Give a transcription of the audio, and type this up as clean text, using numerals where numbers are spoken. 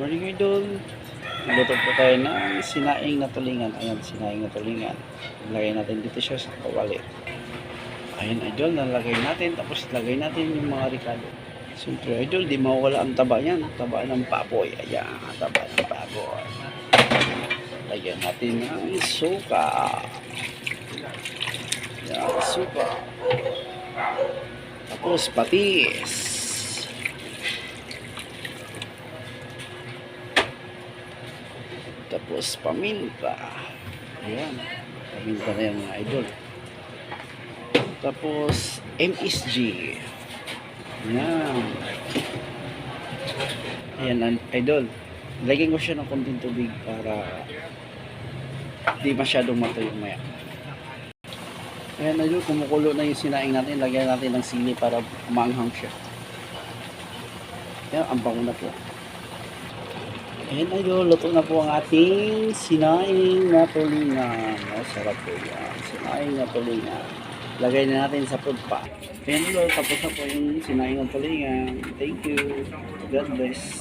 Morning idol. Luto po tayo ng sinaing na tulingan. Ayan, sinaing na tulingan. Lagay natin dito siya sa kawali. Ayan idol, nalagay natin. Tapos lagay natin yung mga ricado. Siyempre idol, di mawala ang taba yan. Taba ng baboy. Ayan, taba ng baboy. Lagyan natin ng suka. Ayan, suka. Tapos patis. Tapos paminta. Ayan. Paminta na yan mga idol. Tapos MSG. Ayan. Ayan idol. Lagyan ko siya ng konting tubig para di masyadong matuyo maya. Ayan idol, kumukulo na yung sinaing natin. Lagyan natin ng sili para maanghang siya. Ayan, ang bango na po. Ayan idol, luto na po ang ating sinaing na tulingan. Sarap po yan. Sinaing na tulingan. Lagay na natin sa food pot. Ayan idol, tapos na po yung sinaing na tulingan. Thank you. God bless.